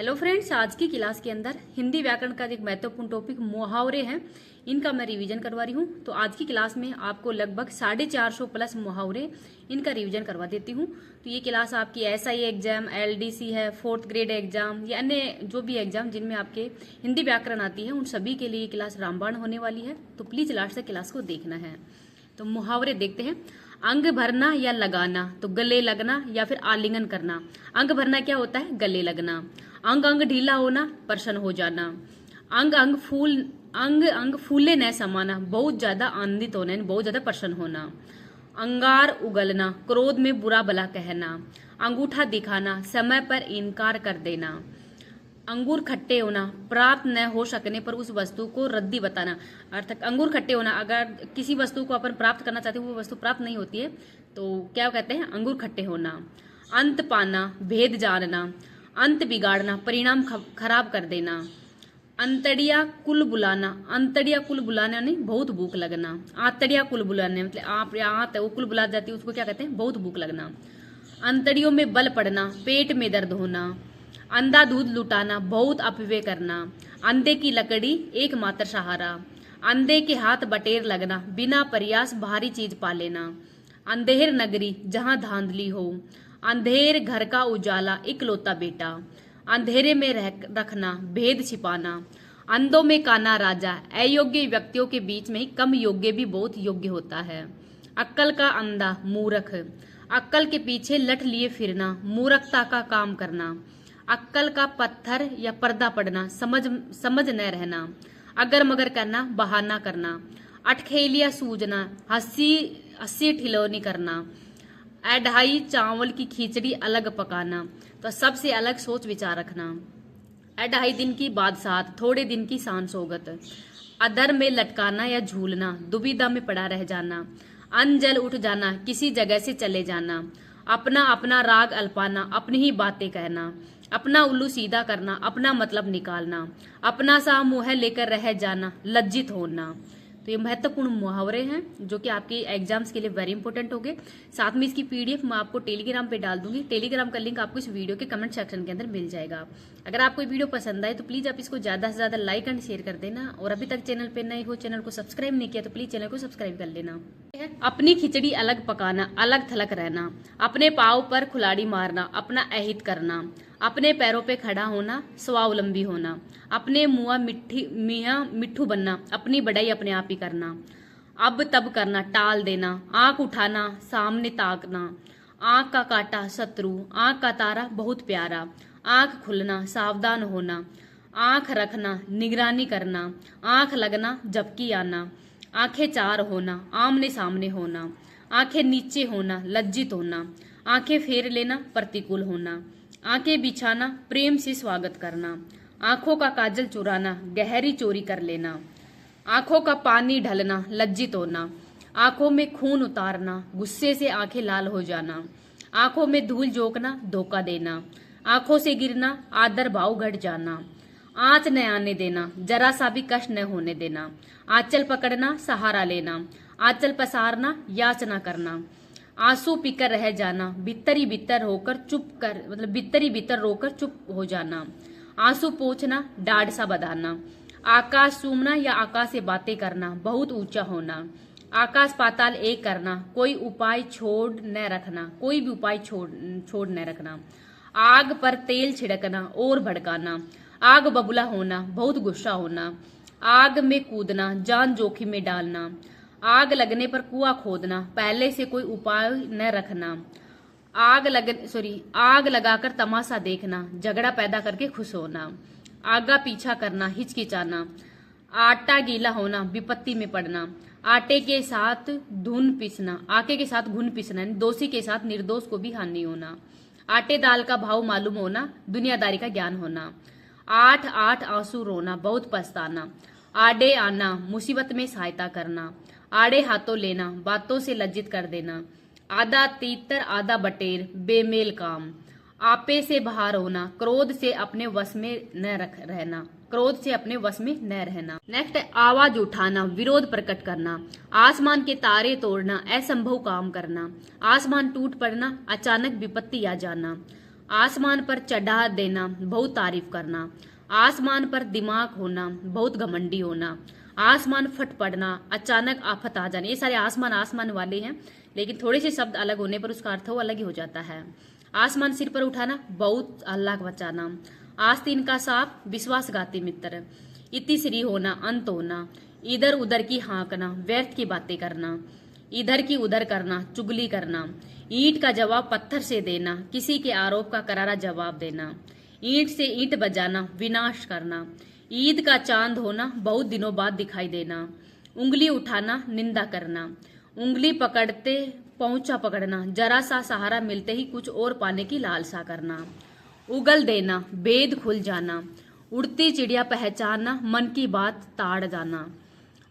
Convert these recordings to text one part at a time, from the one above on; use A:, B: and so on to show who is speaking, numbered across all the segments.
A: Hello friends, आज की class के अंदर हिंदी व्याकरण का एक महत्वपूर्ण टॉपिक मुहावरे हैं। इनका मैं रिवीजन करवा रही हूँ। तो आज की क्लास में आपको लगभग 450 प्लस मुहावरे इनका रिवीजन करवा देती हूँ। तो ये क्लास आपकी एसआई एग्जाम, एलडीसी है, 4th ग्रेड एग्जाम या अन्य जो भी एग्जाम जिनमें आपके हिंदी व्याकरण आती है उन सभी के लिए ये क्लास रामबाण होने वाली है। तो प्लीज लास्ट तक क्लास को देखना है। तो मुहावरे देखते हैं। अंग भरना या लगाना, तो गले लगना या फिर आलिंगन करना। अंग भरना क्या होता है? गले लगना। अंग अंग ढीला होना, प्रसन्न हो जाना। अंग अंग फूले न समाना, बहुत ज्यादा आनंदित होना, बहुत ज्यादा प्रसन्न होना। अंगार उगलना, क्रोध में बुरा भला कहना। अंगूठा दिखाना, समय पर इनकार कर देना। अंगूर खट्टे होना, प्राप्त न हो सकने पर उस वस्तु को रद्दी बताना। अर्थात अंगूर खट्टे होना, अगर किसी वस्तु को अपन प्राप्त करना चाहते हैं वो वस्तु प्राप्त नहीं होती है तो क्या कहते हैं? अंगूर खट्टे होना। अंत पाना, भेद जानना। अंत बिगाड़ना, परिणाम खराब कर देना। अंतड़िया कुल बुलाना, अंतड़िया कुल बुलाना नहीं बहुत भूख लगना। आंतड़िया कुल बुलाने मतलब आप आंत वो कुल बुला जाती है उसको क्या कहते हैं? बहुत भूख लगना। अंतड़ियों में बल पड़ना, पेट में दर्द होना। अंधा दूध लुटाना, बहुत अपव्यय करना। अंधे की लकड़ी एकमात्र सहारा। अंधे के हाथ बटेर लगना, बिना प्रयास भारी चीज पा लेना। अंधेर नगरी जहां धांधली हो। अंधेर घर का उजाला इकलौता बेटा। अंधेरे में रखना, भेद छिपाना। अंधों में काना राजा, अयोग्य व्यक्तियों के बीच में ही कम योग्य भी बहुत योग्य होता है। अक्कल का अंधा मूर्ख, अक्कल के पीछे लट लिए फिरना, मूर्खता का काम करना। अक्कल का पत्थर या पर्दा पड़ना, समझ न रहना। अगर मगर करना, बहाना करना। अटखेलिया सूझना, हंसी ठिलौनी करना। अढ़ाई चावल की खिचड़ी अलग पकाना, तो सबसे अलग सोच विचार रखना। अढ़ाई दिन की बादशाहत, थोड़े दिन की शान सोगत। अधर में लटकाना या झूलना, दुविधा में पड़ा रह जाना। अनजल उठ जाना, किसी जगह से चले जाना। अपना अपना राग अल्पाना, अपनी ही बातें कहना। अपना उल्लू सीधा करना, अपना मतलब निकालना। अपना सा मुंह लेकर रह जाना, लज्जित होना। तो ये महत्वपूर्ण मुहावरे हैं जो कि आपके एग्जाम्स के लिए वेरी इंपॉर्टेंट होंगे। साथ में इसकी पीडीएफ मैं आपको टेलीग्राम पे डाल दूंगी। टेलीग्राम का लिंक आपको इस वीडियो के कमेंट सेक्शन के अंदर मिल जाएगा। अगर आपको ये वीडियो पसंद आए तो प्लीज आप इसको ज्यादा से ज्यादा लाइक एंड शेयर कर देना। और अभी तक चैनल पे नए हो, चैनल को सब्सक्राइब नहीं किया तो प्लीज चैनल को सब्सक्राइब कर लेना। अपनी खिचड़ी अलग पकाना, अलग थलग रहना। अपने पाँव पर खुलाड़ी मारना, अपना अहित करना। अपने पैरों पे खड़ा होना, स्वावलंबी होना। अपने मियाँ मिट्ठू बनना, अपनी बढ़ाई अपने आप ही करना। अब तब करना, टाल देना। आंख उठाना, सामने ताकना। आंख का काटा शत्रु, आंख का तारा बहुत प्यारा। आंख खुलना, सावधान होना। आंख रखना, निगरानी करना। आंख लगना, झपकी आना। आंखें चार होना, आमने सामने होना। आंखें नीचे होना, लज्जित होना। आंखें फेर लेना, प्रतिकूल होना। आंखें बिछाना, प्रेम से स्वागत करना। आंखों का काजल चुराना, गहरी चोरी कर लेना। आंखों का पानी ढलना, लज्जित होना। आंखों में खून उतारना, गुस्से से आंखें लाल हो जाना। आंखों में धूल झोंकना, धोखा देना। आंखों से गिरना, आदर भाव घट जाना। आंच न आने देना, जरा सा भी कष्ट न होने देना। आंचल पकड़ना, सहारा लेना। आंचल पसारना, याचना करना। आंसू पीकर रह जाना, भीतरी भीतर होकर चुप कर मतलब भीतरी भीतर रोकर चुप हो जाना। आंसू पोंछना, डाढ़ सा बधाना। आकाश चूमना या आकाश से बातें करना, बहुत ऊंचा होना। आकाश पाताल एक करना, कोई उपाय छोड़ न रखना, कोई भी उपाय छोड़ न रखना। आग पर तेल छिड़कना और भड़काना। आग बबूला होना, बहुत गुस्सा होना। आग में कूदना, जान जोखिम में डालना। आग लगने पर कुआं खोदना, पहले से कोई उपाय न रखना। आग लगाकर तमाशा देखना, झगड़ा पैदा करके खुश होना। आगा पीछा करना, हिचकिचाना। आटा गीला होना, विपत्ति में पड़ना। आटे के साथ धुन पीसना, आटे के साथ घुन पीसना, दोषी के साथ निर्दोष को भी हानि होना। आटे दाल का भाव मालूम होना, दुनियादारी का ज्ञान होना। 8 आंसू रोना, बहुत पछताना। आड़े आना, मुसीबत में सहायता करना। आड़े हाथों लेना, बातों से लज्जित कर देना। आधा तीतर आधा बटेर, बेमेल काम। आपे से बाहर होना, क्रोध से अपने वश में न रहना। क्रोध से अपने वश में न रहना। नेक्स्ट है आवाज उठाना, विरोध प्रकट करना। आसमान के तारे तोड़ना, असंभव काम करना। आसमान टूट पड़ना, अचानक विपत्ति आ जाना। आसमान पर चढ़ा देना, बहुत तारीफ करना। आसमान पर दिमाग होना, बहुत घमंडी होना। आसमान फट पड़ना, अचानक आफत आ जाना। ये सारे आसमान आसमान वाले हैं, लेकिन थोड़े से शब्द अलग होने पर उसका अर्थ वो अलग ही हो जाता है। आसमान सिर पर उठाना, बहुत अल्लाह का बचाना। आस्तीन का सांप, विश्वासघाती मित्र। इतिश्री होना, अंत होना। इधर उधर की हाँकना, व्यर्थ की बातें करना। इधर की उधर करना, चुगली करना। ईंट का जवाब पत्थर से देना, किसी के आरोप का करारा जवाब देना। ईंट से ईंट बजाना, विनाश करना। ईद का चांद होना, बहुत दिनों बाद दिखाई देना। उंगली उठाना, निंदा करना। उंगली पकड़ते पहुंचा पकड़ना, जरा सा सहारा मिलते ही कुछ और पाने की लालसा करना। उगल देना, भेद खुल जाना। उड़ती चिड़िया पहचानना, मन की बात ताड़ जाना।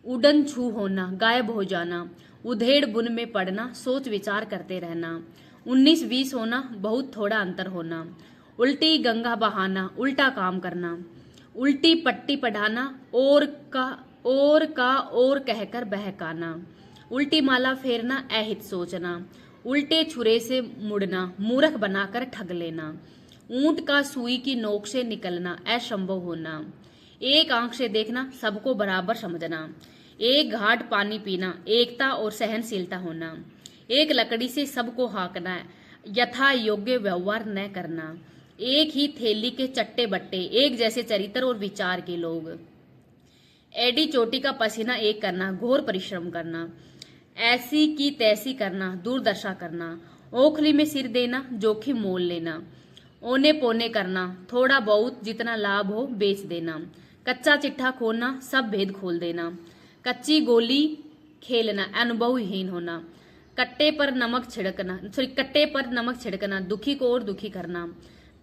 A: उड़न छू होना, गायब हो जाना। उधेड़ बुन में पड़ना, सोच विचार करते रहना। 19-20 होना, बहुत थोड़ा अंतर होना। उल्टी गंगा बहाना, उल्टा काम करना। उल्टी पट्टी पढ़ाना, और का और कहकर बहकाना। उल्टी माला फेरना, अहित सोचना। उल्टे छुरे से मुड़ना, मूर्ख बनाकर ठग लेना। ऊंट का सुई की नोक से निकलना, असंभव होना। एक आंख से देखना, सबको बराबर समझना। एक घाट पानी पीना, एकता और सहनशीलता होना। एक लकड़ी से सबको हाँकना, यथा योग्य व्यवहार न करना। एक ही थैली के चट्टे बट्टे, एक जैसे चरित्र और विचार के लोग। एडी चोटी का पसीना एक करना, घोर परिश्रम करना। ऐसी की तैसी करना, दुर्दशा करना। ओखली में सिर देना, जोखिम मोल लेना। ओने पोने करना, थोड़ा बहुत जितना लाभ हो बेच देना। कच्चा चिट्ठा खोलना, सब भेद खोल देना। कच्ची गोली खेलना, अनुभवहीन होना। कट्टे पर नमक छिड़कना, दुखी को और दुखी करना।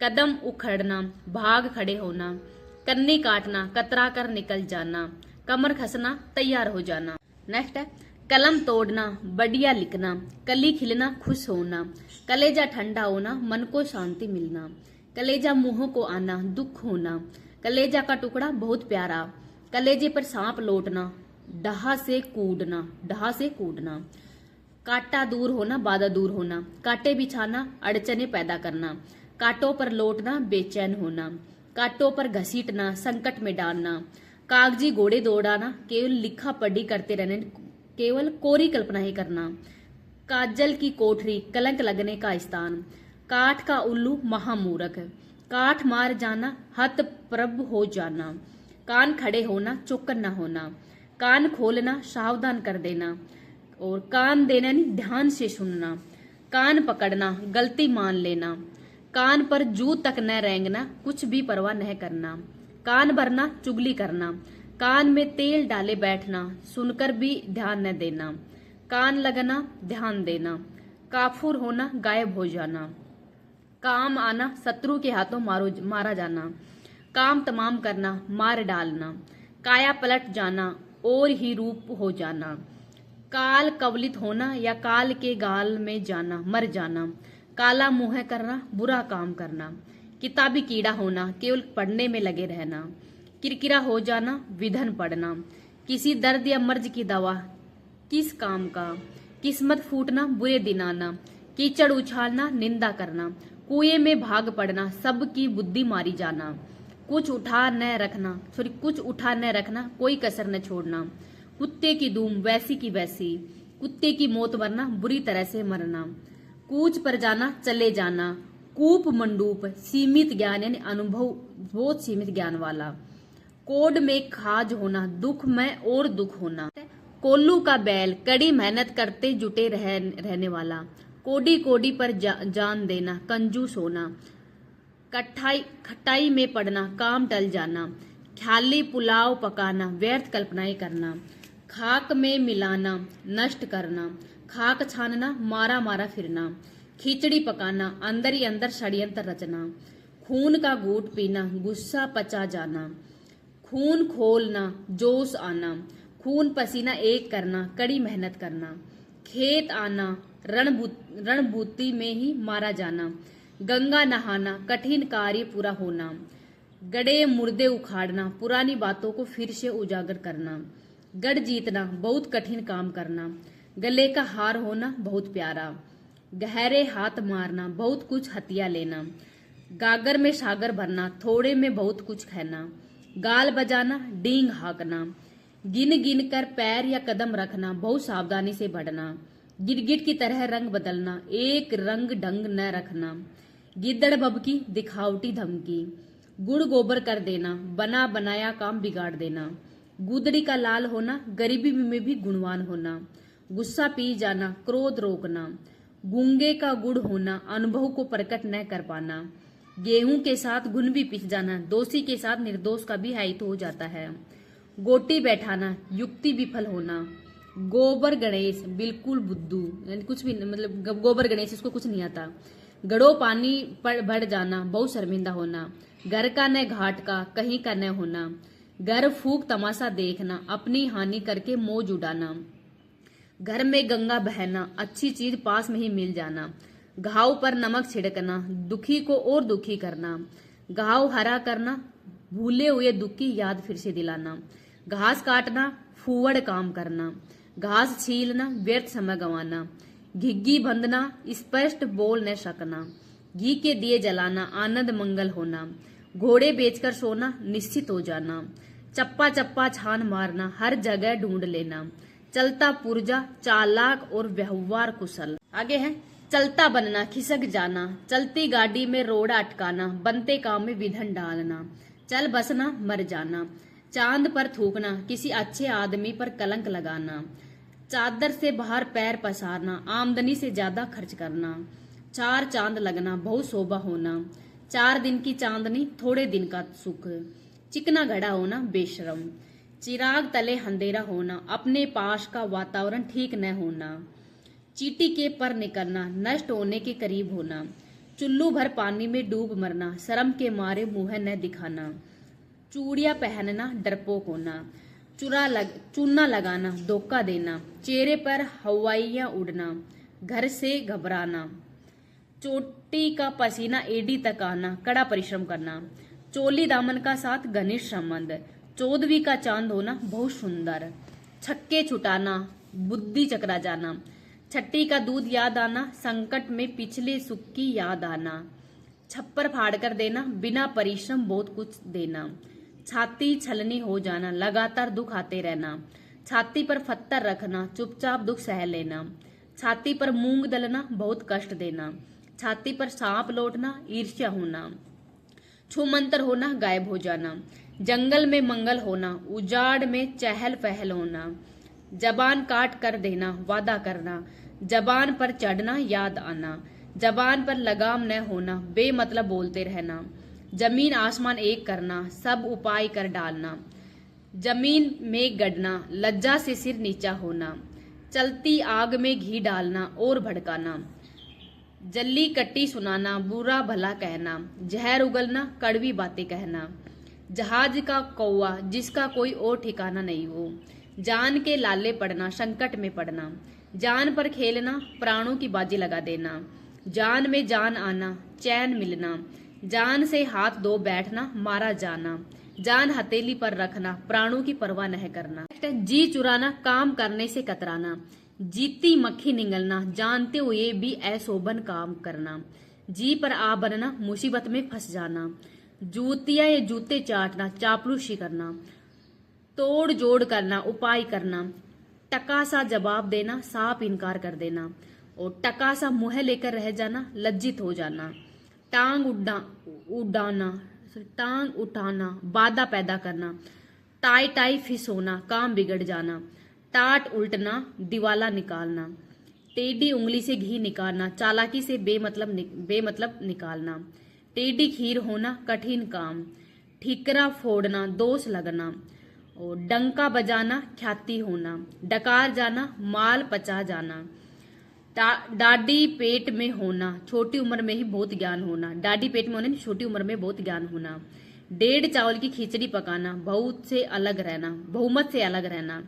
A: कदम उखड़ना, भाग खड़े होना। कन्नी काटना, कतरा कर निकल जाना। कमर खसना, तैयार हो जाना। नेक्स्ट है कलम तोड़ना, बढ़िया लिखना। कली खिलना, खुश होना। कलेजा ठंडा होना, मन को शांति मिलना। कलेजा मुंह को आना, दुख होना। कलेजा का टुकड़ा बहुत प्यारा। कलेजे पर सांप लौटना, डहा से कूदना। कांटा दूर होना, बाधा दूर होना। कांटे बिछाना, अड़चने पैदा करना। कांटों पर लौटना, बेचैन होना। कांटों पर घसीटना, संकट में डालना। कागजी घोड़े दौड़ाना, केवल लिखा पढ़ी करते रहने, केवल कोरी कल्पना ही करना। काजल की कोठरी, कलंक लगने का स्थान। काठ का उल्लू, महामूर्ख। काठ मार जाना, हत प्रभ हो जाना। कान खड़े होना, चौकन न होना। कान खोलना, सावधान कर देना। और कान देना नहीं, ध्यान से सुनना। कान पकड़ना, गलती मान लेना। कान पर जू तक न रेंगना, कुछ भी परवाह न करना। कान भरना, चुगली करना। कान में तेल डाले बैठना, सुनकर भी ध्यान न देना। कान लगना, ध्यान देना। काफूर होना, गायब हो जाना। काम आना, शत्रु के हाथों मारा जाना। काम तमाम करना, मार डालना। काया पलट जाना, और ही रूप हो जाना। काल कवलित होना, या काल के गाल में जाना, मर जाना। काला मुंह करना, बुरा काम करना। किताबी कीड़ा होना, केवल पढ़ने में लगे रहना। किरकिरा हो जाना, विधन पढ़ना। किसी दर्द या मर्ज की दवा, किस काम का। किस्मत फूटना, बुरे दिन आना। कीचड़ उछालना, निंदा करना। कुएं में भाग पड़ना, सबकी बुद्धि मारी जाना। कुछ उठा न रखना, कोई कसर न छोड़ना। कुत्ते की धूम, वैसी की वैसी। कुत्ते की मौत मरना, बुरी तरह से मरना। कूच पर जाना, चले जाना। कूप मंडूप, सीमित ज्ञान यानी अनुभव, बहुत सीमित ज्ञान वाला। कोड में खाज होना, दुख में और दुख होना। कोल्लू का बैल, कड़ी मेहनत करते जुटे रहने वाला। कोडी कोडी पर जान देना, कंजूस होना। खटाई में पड़ना, काम टल जाना। ख्याली पुलाव पकाना, व्यर्थ कल्पनाएं करना। खाक में मिलाना, नष्ट करना। खाक छानना, मारा फिरना। खिचड़ी पकाना, अंदर ही अंदर षड्यंत्र रचना। खून का घूंट पीना, गुस्सा पचा जाना। खून खोलना, जोश आना। खून पसीना एक करना, कड़ी मेहनत करना। खेत आना, रणभूति में ही मारा जाना। गंगा नहाना, कठिन कार्य पूरा होना। गड़े मुर्दे उखाड़ना, पुरानी बातों को फिर से उजागर करना। गढ़ जीतना, बहुत कठिन काम करना। गले का हार होना, बहुत प्यारा। गहरे हाथ मारना, बहुत कुछ हथिया लेना। गागर में सागर भरना, थोड़े में बहुत कुछ कहना, गाल बजाना, डींग हाँकना, गिन गिन कर पैर या कदम रखना, बहुत सावधानी से बढ़ना, गिरगिट की तरह रंग बदलना, एक रंग ढंग न रखना, गिद्दड़ बबकी, दिखावटी धमकी, गुड़ गोबर कर देना, बना बनाया काम बिगाड़ देना, गुदड़ी का लाल होना, गरीबी में भी गुणवान होना, गुस्सा पी जाना, क्रोध रोकना, गूंगे का गुड़ होना, अनुभव को प्रकट न कर पाना, गेहूं के साथ घुन भी पिस जाना, दोषी के साथ निर्दोष का भी हित हो जाता है, गोटी बैठाना, युक्ति विफल होना, गोबर गणेश, बिल्कुल बुद्धू, यानी कुछ भी मतलब गोबर गणेश, इसको कुछ नहीं आता, गड़ो पानी पर बढ़ जाना, बहुत शर्मिंदा होना, घर का न घाट का, कहीं का न होना, घर फूक तमाशा देखना, अपनी हानि करके मौज उड़ाना, घर में गंगा बहना, अच्छी चीज पास में ही मिल जाना, घाव पर नमक छिड़कना, दुखी को और दुखी करना, घाव हरा करना, भूले हुए दुख की याद फिर से दिलाना, घास काटना, फूवड़ काम करना, घास छीलना, व्यर्थ समय गंवाना, घिग्गी बंधना, स्पष्ट बोल न सकना, घी के दिए जलाना, आनंद मंगल होना, घोड़े बेचकर सोना, निश्चित हो जाना, चप्पा चप्पा छान मारना, हर जगह ढूंढ लेना, चलता पुर्जा, चालाक और व्यवहार कुशल। आगे है चलता बनना, खिसक जाना, चलती गाड़ी में रोड़ा अटकाना, बनते काम में विधन डालना, चल बसना, मर जाना, चांद पर थूकना, किसी अच्छे आदमी पर कलंक लगाना, चादर से बाहर पैर पसारना, आमदनी से ज्यादा खर्च करना, चार चांद लगना, बहुत शोभा होना, 4 दिन की चांदनी, थोड़े दिन का सुख, चिकना घड़ा होना, बेशरम, चिराग तले अंधेरा होना, अपने पास का वातावरण ठीक न होना, चींटी के पर निकलना, नष्ट होने के करीब होना, चुल्लू भर पानी में डूब मरना, शर्म के मारे मुंह न दिखाना, चूड़ियां पहनना, डरपोक होना, चूना लगाना, धोखा देना, चेहरे पर हवाइयां उड़ना, घर से घबराना, चोटी का पसीना एडी तक आना, कड़ा परिश्रम करना, चोली दामन का साथ घनिष्ठ संबंध, 14वीं का चांद होना, बहुत सुंदर, छक्के छुटाना, बुद्धि चकरा जाना, छठी का दूध याद आना, संकट में पिछले सुख की याद आना, छप्पर फाड़ कर देना, बिना परिश्रम बहुत कुछ देना, छाती छलनी हो जाना, लगातार दुख आते रहना, छाती पर पत्थर रखना, चुपचाप दुख सह लेना, छाती पर मूंग दलना, बहुत कष्ट देना, छाती पर सांप लौटना, ईर्ष्या होना, छूमंतर होना, गायब हो जाना, जंगल में मंगल होना, उजाड़ में चहल पहल होना, जबान काट कर देना, वादा करना, जबान पर चढ़ना, याद आना, जबान पर लगाम न होना, बेमतलब बोलते रहना, जमीन आसमान एक करना, सब उपाय कर डालना, जमीन में गड़ना, लज्जा से सिर नीचा होना, चलती आग में घी डालना और भड़काना, जल्ली कट्टी सुनाना, बुरा भला कहना, जहर उगलना, कड़वी बातें कहना, जहाज का कौवा जिसका कोई और ठिकाना नहीं हो, जान के लाले पड़ना, संकट में पड़ना, जान पर खेलना, प्राणों की बाजी लगा देना, जान में जान आना, चैन मिलना, जान से हाथ धो बैठना, मारा जाना, जान हथेली पर रखना, प्राणों की परवाह न करना, जी चुराना, काम करने से कतराना, जीती मक्खी निगलना, जानते हुए भी अशोभन काम करना, जी पर आ बनना, मुसीबत में फंस जाना, जूतियां या जूते चाटना, चापलूसी करना, तोड़ जोड़ करना, उपाय करना, टका सा जवाब देना, साफ इनकार कर देना, और टका सा मुंह लेकर रह जाना, लज्जित हो जाना, टांग उठाना, बाधा पैदा करना, टाई टाई फिस होना, काम बिगड़ जाना, टाट उल्टना, दिवाला निकालना, टेढ़ी उंगली से घी निकालना, चालाकी से बेमतलब निकालना, टेढ़ी खीर होना, कठिन काम, ठीकरा फोड़ना, दोष लगना, और डंका बजाना, ख्याति होना, डकार जाना, माल पचा जाना, डाडी पेट में होना, छोटी उम्र में ही बहुत ज्ञान होना, डाडी पेट में होना, छोटी उम्र में बहुत ज्ञान होना, 1.5 चावल की खिचड़ी पकाना, बहुमत से अलग रहना,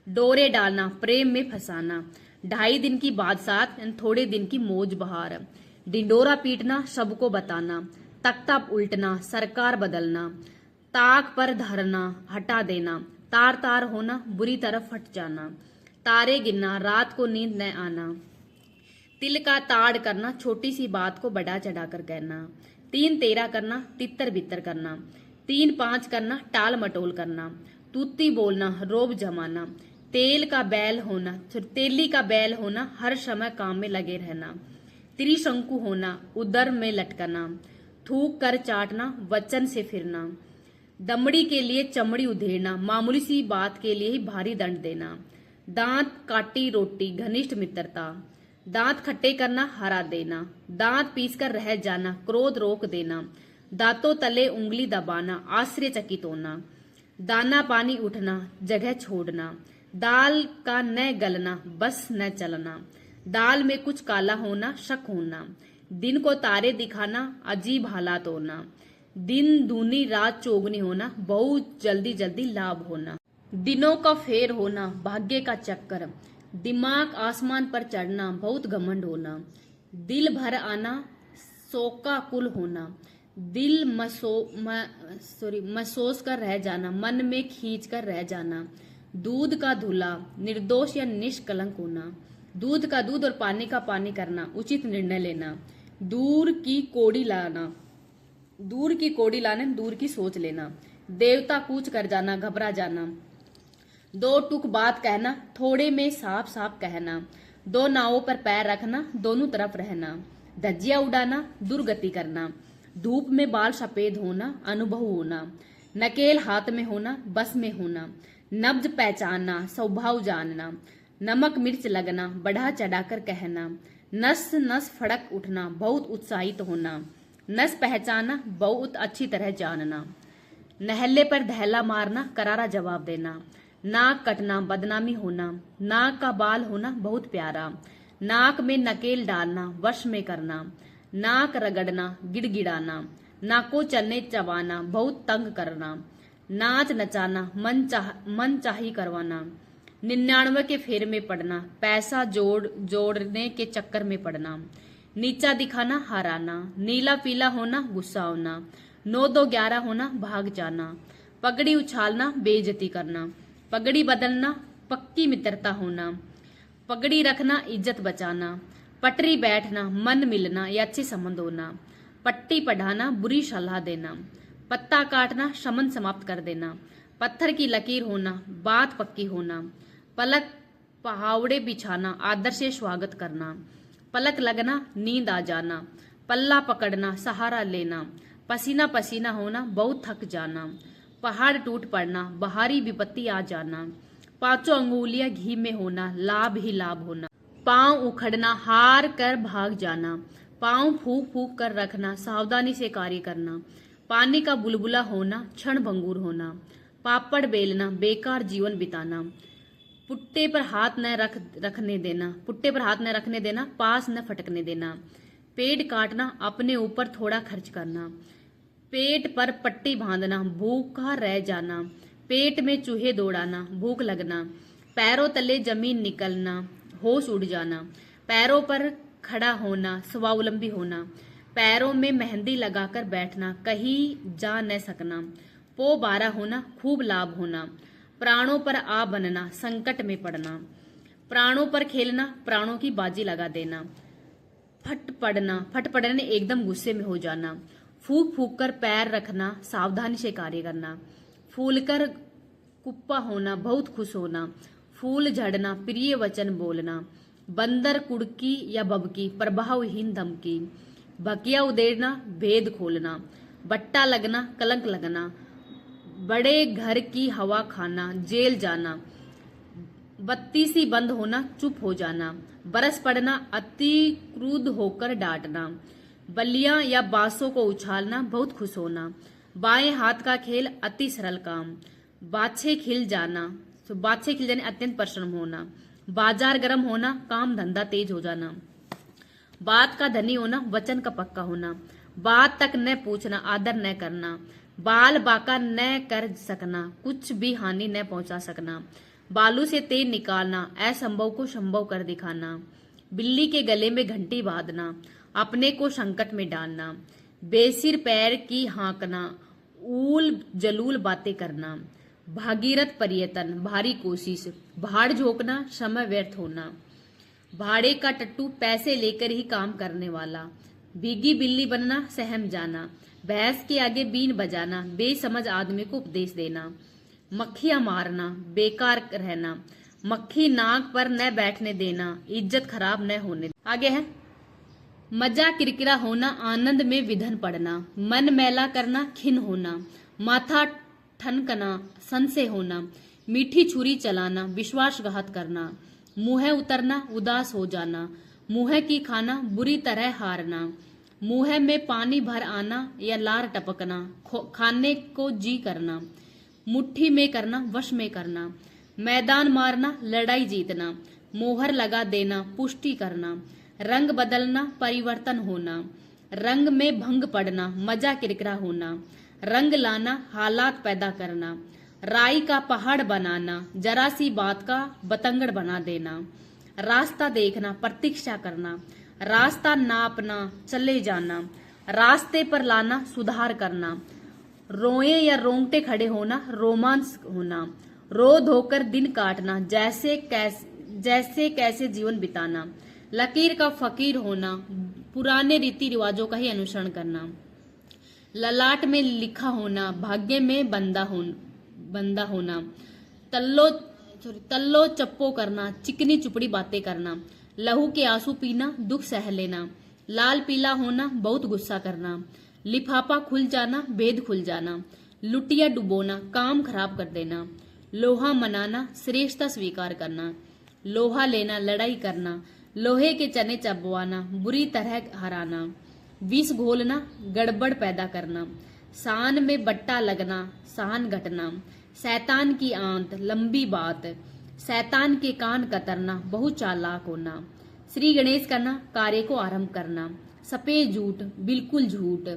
A: डोरे डालना, प्रेम में फंसाना, 2.5 दिन की बादशात, थोड़े दिन की मौज बहार, डिंडोरा पीटना, सबको बताना, तख्ता उल्टना, सरकार बदलना, ताक पर धरना, हटा देना, तार तार होना, बुरी तरफ फट जाना, तारे गिनना, रात को नींद न आना, तिल का ताड़ करना, छोटी सी बात को बड़ा चढ़ाकर कहना, 3 तेरा करना, तितर बितर करना, 3 5 करना, टाल मटोल करना, तूती बोलना, रोब जमाना, तेली का बैल होना, हर समय काम में लगे रहना, त्रिशंकु होना, उदर में लटकना, थूक कर चाटना, वचन से फिरना, दमड़ी के लिए चमड़ी उधेड़ना, मामूली सी बात के लिए ही भारी दंड देना, दांत काटी रोटी, घनिष्ठ मित्रता, दांत खट्टे करना, हरा देना, दांत पीसकर रह जाना, क्रोध रोक देना, दांतों तले उंगली दबाना, आश्चर्यचकित होना, दाना पानी उठना, जगह छोड़ना, दाल का न गलना, बस न चलना, दाल में कुछ काला होना, शक होना, दिन को तारे दिखाना, अजीब हालात होना, दिन दूनी रात चौगनी होना, बहुत जल्दी जल्दी लाभ होना, दिनों का फेर होना, भाग्य का चक्कर, दिमाग आसमान पर चढ़ना, बहुत घमंड होना, दिल भर आना, शोका कुल होना, दिल महसूस कर रह जाना, मन में खींच कर रह जाना, दूध का धुला, निर्दोष या निष्कलंक होना, दूध का दूध और पानी का पानी करना, उचित निर्णय लेना, दूर की कोड़ी लाने, दूर की सोच लेना, देवता कूच कर जाना, घबरा जाना, 2 टुक बात कहना, थोड़े में साफ साफ कहना, 2 नावों पर पैर रखना, दोनों तरफ रहना, धज्जियां उड़ाना, दुर्गति करना, धूप में बाल सफेद होना, अनुभव होना, नकेल हाथ में होना, बस में होना, नब्ज पहचानना, स्वभाव जानना, नमक मिर्च लगना, बढ़ा चढ़ाकर कहना, नस नस फड़क उठना, बहुत उत्साहित होना, नस पहचाना, बहुत अच्छी तरह जानना, नहले पर दहला मारना, करारा जवाब देना, नाक कटना, बदनामी होना, नाक का बाल होना, बहुत प्यारा, नाक में नकेल डालना, वश में करना, नाक रगड़ना, गिड़गिड़ाना, नाको चलने चबाना, बहुत तंग करना, नाच नचाना, मन चाही करवाना, 99 के फेर में पड़ना, पैसा जोड़ने के चक्कर में पड़ना, नीचा दिखाना, हराना, नीला पीला होना, गुस्सा होना, 9 2 11 होना, भाग जाना, पगड़ी उछालना, बेइज्जती करना, पगड़ी बदलना, पक्की मित्रता होना, पगड़ी रखना, इज्जत बचाना, पटरी बैठना, मन मिलना या अच्छे संबंध होना, पट्टी पढ़ाना, बुरी सलाह देना, पत्ता काटना, शमन समाप्त कर देना, पत्थर की लकीर होना, बात पक्की होना, पलक पहावड़े बिछाना, आदर से स्वागत करना, पलक लगना, नींद आ जाना, पल्ला पकड़ना, सहारा लेना, पसीना पसीना होना, बहुत थक जाना, पहाड़ टूट पड़ना, बाहरी विपत्ति आ जाना, 5 अंगुलियां घी में होना, लाभ ही लाभ होना, पांव उखड़ना, हार कर भाग जाना, पांव फूक फूक कर रखना, सावधानी से कार्य करना, पानी का बुलबुला होना, क्षण भंगुर होना, पापड़ बेलना, बेकार जीवन बिताना, पुट्टे पर हाथ न रखने देना, पास न फटकने देना, पेट काटना, अपने ऊपर थोड़ा खर्च करना, पेट पर पट्टी बांधना, भूखा रह जाना, पेट में चूहे दौड़ाना, भूख लगना, पैरों तले जमीन निकलना, होश उड़ जाना, पैरों पर खड़ा होना, स्वावलंबी होना, पैरों में मेहंदी लगाकर बैठना, कहीं जा न सकना, पो 12 होना, खूब लाभ होना, प्राणों पर आ बनना, संकट में पड़ना, प्राणों पर खेलना, प्राणों की बाजी लगा देना, फट पड़ने एकदम गुस्से में हो जाना, फूक फूक कर पैर रखना, सावधानी से कार्य करना, फूलकर कुप्पा होना, बहुत खुश होना, फूल झड़ना, प्रिय वचन बोलना, बंदर कुड़की या बबकी, प्रभावहीन धमकी, भकिया उदेड़ना, भेद खोलना, बट्टा लगना, कलंक लगना, बड़े घर की हवा खाना, जेल जाना, बत्ती सी बंद होना, चुप हो जाना, बरस पड़ना, अति क्रुद्ध होकर डांटना, बलियां या बांसों को उछालना, बहुत खुश होना, बाएं हाथ का खेल, अति सरल काम, बाछे खिल जाने अत्यंत परिश्रम होना, बाजार गर्म होना, काम धंधा तेज हो जाना, बात का धनी होना, वचन का पक्का होना, बात तक न पूछना, आदर न करना, बाल बाका न कर सकना, कुछ भी हानि न पहुंचा सकना, बालू से तेल निकालना, असंभव को संभव कर दिखाना, बिल्ली के गले में घंटी बांधना, अपने को संकट में डालना, बेसिर पैर की हाँकना, ऊल जलूल बातें करना, भागीरथ पर्यतन, भारी कोशिश, भाड़ झोंकना, समय व्यर्थ होना, भाड़े का टट्टू, पैसे लेकर ही काम करने वाला, भीगी बिल्ली बनना, सहम जाना, भैंस के आगे बीन बजाना, बेसमझ आदमी को उपदेश देना, मक्खियां मारना, बेकार रहना, मक्खी नाक पर न बैठने देना, इज्जत खराब न होने। आगे है मजा किरकिरा होना, आनंद में विधन पड़ना, मन मैला करना, खिन होना, माथा ठनकना, संशय होना, मीठी छुरी चलाना, विश्वासघात करना, मुंह उतरना, उदास हो जाना, मुंह की खाना, बुरी तरह हारना, मुंह में पानी भर आना या लार टपकना, खाने को जी करना, मुट्ठी में करना, वश में करना, मैदान मारना, लड़ाई जीतना, मोहर लगा देना, पुष्टि करना, रंग बदलना, परिवर्तन होना, रंग में भंग पड़ना, मजा किरकिरा होना, रंग लाना, हालात पैदा करना, राई का पहाड़ बनाना, जरा सी बात का बतंगड़ बना देना, रास्ता देखना, प्रतीक्षा करना, रास्ता नापना, चले जाना, रास्ते पर लाना, सुधार करना, रोए या रोंगटे खड़े होना, रोमांस होना, रो धोकर दिन काटना, जैसे कैसे जीवन बिताना, लकीर का फकीर होना, पुराने रीति रिवाजों का ही अनुसरण करना, ललाट में लिखा होना, भाग्य में बंदा होना, तल्लो चप्पो करना, चिकनी चुपड़ी बातें करना, लहू के आंसू पीना, दुख सह लेना, लाल पीला होना, बहुत गुस्सा करना, लिफाफा खुल जाना, भेद खुल जाना, लुटिया डुबोना, काम खराब कर देना, लोहा मनाना, श्रेष्ठता स्वीकार करना, लोहा लेना, लड़ाई करना, लोहे के चने चबवाना, बुरी तरह हराना, विष घोलना, गड़बड़ पैदा करना, सान में बट्टा लगना, सहन घटना, शैतान की आंत, लंबी बात, शैतान के कान कतरना, बहुत चालाक होना, श्री गणेश करना, कार्य को आरंभ करना, सफेद झूठ, बिल्कुल झूठ,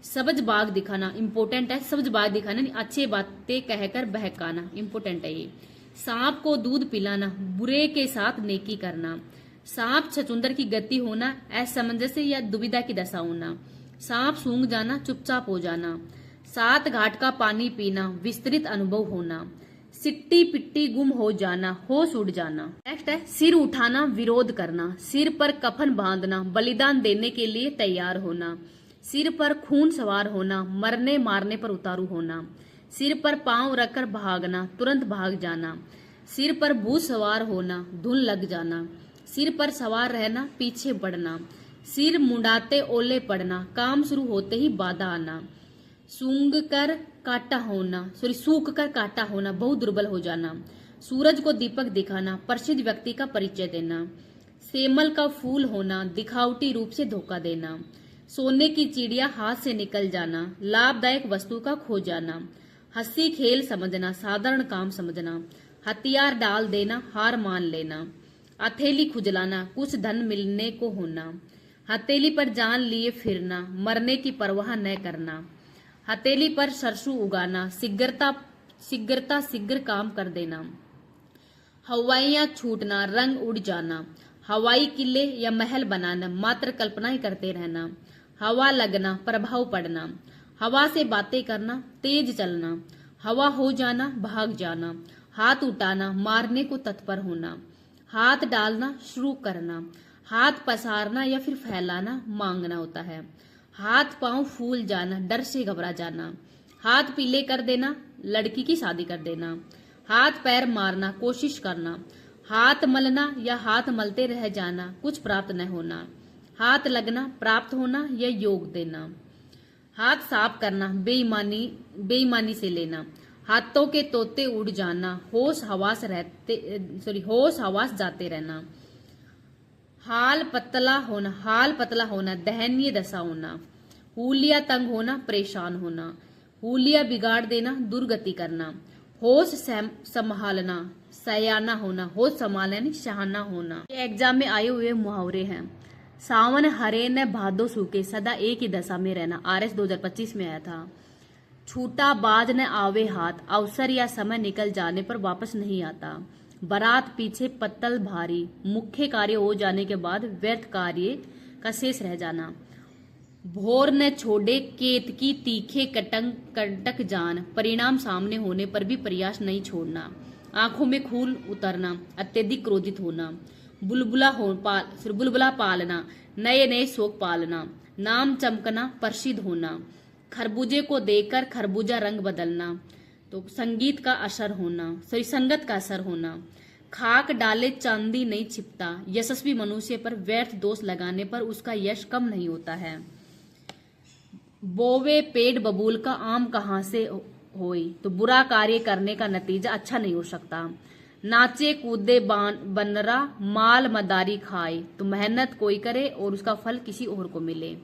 A: सब्ज बाग दिखाना, इंपोर्टेंट है, सब्ज बाग दिखाना, अच्छी बातें कहकर बहकाना, इंपोर्टेंट है ये, सांप को दूध पिलाना, बुरे के साथ नेकी करना, सांप छचुंदर की गति होना, असमंजस्य या दुविधा की दशा होना, सांप सूंघ जाना, चुपचाप हो जाना, 7 घाट का पानी पीना, विस्तृत अनुभव होना, सिट्टी पिट्टी गुम हो जाना, होश उड़ जाना। नेक्स्ट है सिर उठाना, विरोध करना, सिर पर कफन बांधना, बलिदान देने के लिए तैयार होना, सिर पर खून सवार होना, मरने मारने पर उतारू होना, सिर पर पांव रखकर भागना, तुरंत भाग जाना, सिर पर भूत सवार होना, धुन लग जाना, सिर पर सवार रहना, पीछे बढ़ना, सिर मुंडाते ओले पड़ना, काम शुरू होते ही बाधा आना, सूख कर काटा होना, बहुत दुर्बल हो जाना, सूरज को दीपक दिखाना, प्रसिद्ध व्यक्ति का परिचय देना, सेमल का फूल होना, दिखावटी रूप से धोखा देना, सोने की चिड़िया हाथ से निकल जाना, लाभदायक वस्तु का खो जाना, हंसी खेल समझना, साधारण काम समझना, हथियार डाल देना, हार मान लेना, हथेली खुजलाना, कुछ धन मिलने को होना, हथेली पर जान लिए फिरना, मरने की परवाह न करना, हथेली पर सरसों उगाना, शीघ्र काम कर देना, हवाइयां छूटना, रंग उड़ जाना, हवाई किले या महल बनाना, मात्र कल्पनाएं करते रहना, हवा लगना, प्रभाव पड़ना, हवा से बातें करना, तेज चलना, हवा हो जाना, भाग जाना, हाथ उठाना, मारने को तत्पर होना, हाथ डालना, शुरू करना, हाथ पसारना या फिर फैलाना, मांगना होता है, हाथ पांव फूल जाना, डर से घबरा जाना, हाथ पीले कर देना, लड़की की शादी कर देना, हाथ पैर मारना, कोशिश करना, हाथ मलना या हाथ मलते रह जाना, कुछ प्राप्त न होना, हाथ लगना, प्राप्त होना या योग देना, हाथ साफ करना, बेईमानी से लेना, हाथों के तोते उड़ जाना, होश हवास जाते रहना, हाल पतला होना, दहनीय दशा होना, हुलिया तंग होना, परेशान होना, हुलिया बिगाड़ देना, दुर्गति करना, होश संभालना, सयाना होना, होश संभालना, शहाना होना। ये एग्जाम में आए हुए मुहावरे हैं। सावन हरे न भादो सूखे, सदा एक ही दशा में रहना, RS 2025 में आया था। छूटा बाज न आवे हाथ, अवसर या समय निकल जाने पर वापस नहीं आता। बारात पीछे पत्तल भारी, मुख्य कार्य हो जाने के बाद व्यर्थ कार्य का शेष रह जाना। भोर न छोड़े केतकी तीखे कंटक जान, परिणाम सामने होने पर भी प्रयास नहीं छोड़ना। आंखों में खून उतरना, अत्यधिक क्रोधित होना। बुलबुला पालना, नए नए शौक पालना। नाम चमकना, प्रसिद्ध होना। खरबूजे को देखकर खरबूजा रंग बदलना, तो संगीत का असर होना, सॉरी संगत का असर होना। खाक डाले चांदी नहीं छिपता, यशस्वी मनुष्य पर व्यर्थ दोष लगाने पर उसका यश कम नहीं होता है। बोवे पेड़ बबूल का, आम कहाँ से होई, तो बुरा कार्य करने का नतीजा अच्छा नहीं हो सकता। नाचे कूदे बनरा, माल मदारी खाए, तो मेहनत कोई करे और उसका फल किसी और को मिले।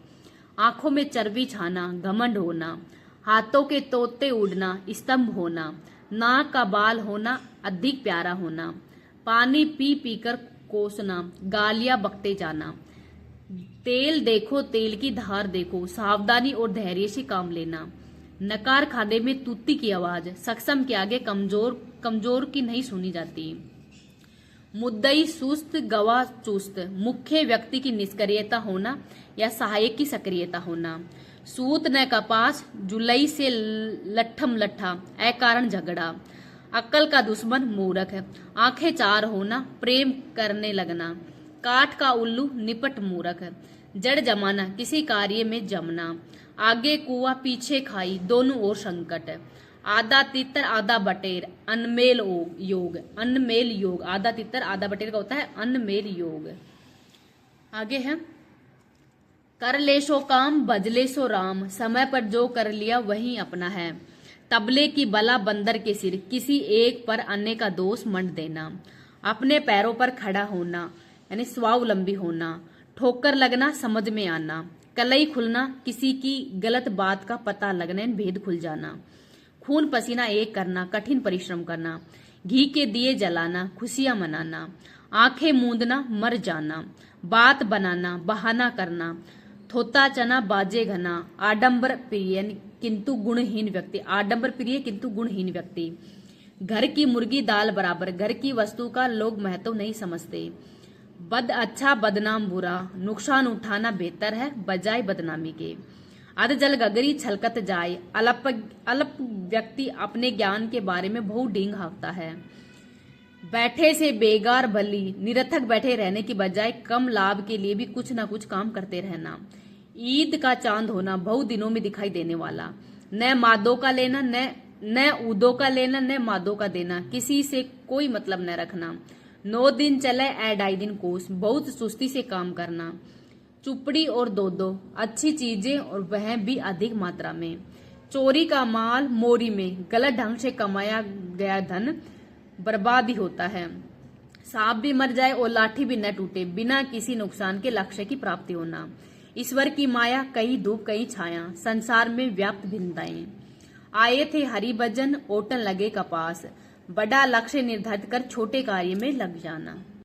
A: आंखों में चर्बी छाना, घमंड होना। हाथों के तोते उड़ना, स्तंभ होना। नाक का बाल होना, अधिक प्यारा होना। पानी पी पीकर कोसना, गालियां बकते जाना। तेल देखो तेल की धार देखो, सावधानी और धैर्य से काम लेना। नकार खाने में तूती की आवाज, सक्षम के आगे कमजोर की नहीं सुनी जाती। मुद्दई सुस्त, गवाह चुस्त, मुख्य व्यक्ति की निष्क्रियता होना या सहायक की सक्रियता होना। सूत न कपास, जुलई से लट्ठम लट्ठा, अकारण झगड़ा। अक्ल का दुश्मन मूर्ख, आंखें चार होना, प्रेम करने लगना। काठ का उल्लू, निपट मूर्ख। जड़ जमाना, किसी कार्य में जमना। आगे कुआ पीछे खाई, दोनों ओर संकट। आधा तितर आधा बटेर, अनमेल योग। अनमेल योग, आधा तितर आधा बटेर का होता है अनमेल योग। आगे है, कर ले सो काम भजले सो राम, समय पर जो कर लिया वही अपना है। तबले की बला बंदर के सिर, किसी एक पर अन्य का दोष मंड देना। अपने पैरों पर खड़ा होना यानी स्वावलंबी होना। ठोकर लगना, समझ में आना। कलई खुलना, किसी की गलत बात का पता लगना, भेद खुल जाना। खून पसीना एक करना, कठिन परिश्रम करना। घी के दिए जलाना, खुशियां मनाना। आंखें मूंदना, मर जाना। बात बनाना, बहाना करना। थोता चना बाजे घना, आडंबर प्रिय किंतु गुणहीन व्यक्ति। आडंबर प्रिय किंतु गुणहीन व्यक्ति। घर की मुर्गी दाल बराबर, घर की वस्तु का लोग महत्व नहीं समझते। बद अच्छा बदनाम बुरा, नुकसान उठाना बेहतर है बजाय बदनामी के। अध जल गगरी छलकत जाए, अल्प व्यक्ति अपने ज्ञान के बारे में बहुत डींग हाँकता है। बैठे से बेगार भली, निरर्थक बैठे रहने की बजाय कम लाभ के लिए भी कुछ न कुछ काम करते रहना। ईद का चांद होना, बहुत दिनों में दिखाई देने वाला। न मादों का लेना, न ऊदों का लेना, न मादों का देना, किसी से कोई मतलब न रखना। 9 दिन चले 2.5 दिन कोस, बहुत सुस्ती से काम करना। चुपड़ी और दो, अच्छी चीजें और वह भी अधिक मात्रा में। चोरी का माल मोरी में, गलत ढंग से कमाया गया धन बर्बाद ही होता है। सांप भी मर जाए और लाठी भी न टूटे, बिना किसी नुकसान के लक्ष्य की प्राप्ति होना। ईश्वर की माया, कहीं धूप कहीं छाया, संसार में व्याप्त भिन्नताएं। आए थे हरिभजन, ओटन लगे कपास। बड़ा लक्ष्य निर्धारित कर छोटे कार्य में लग जाना।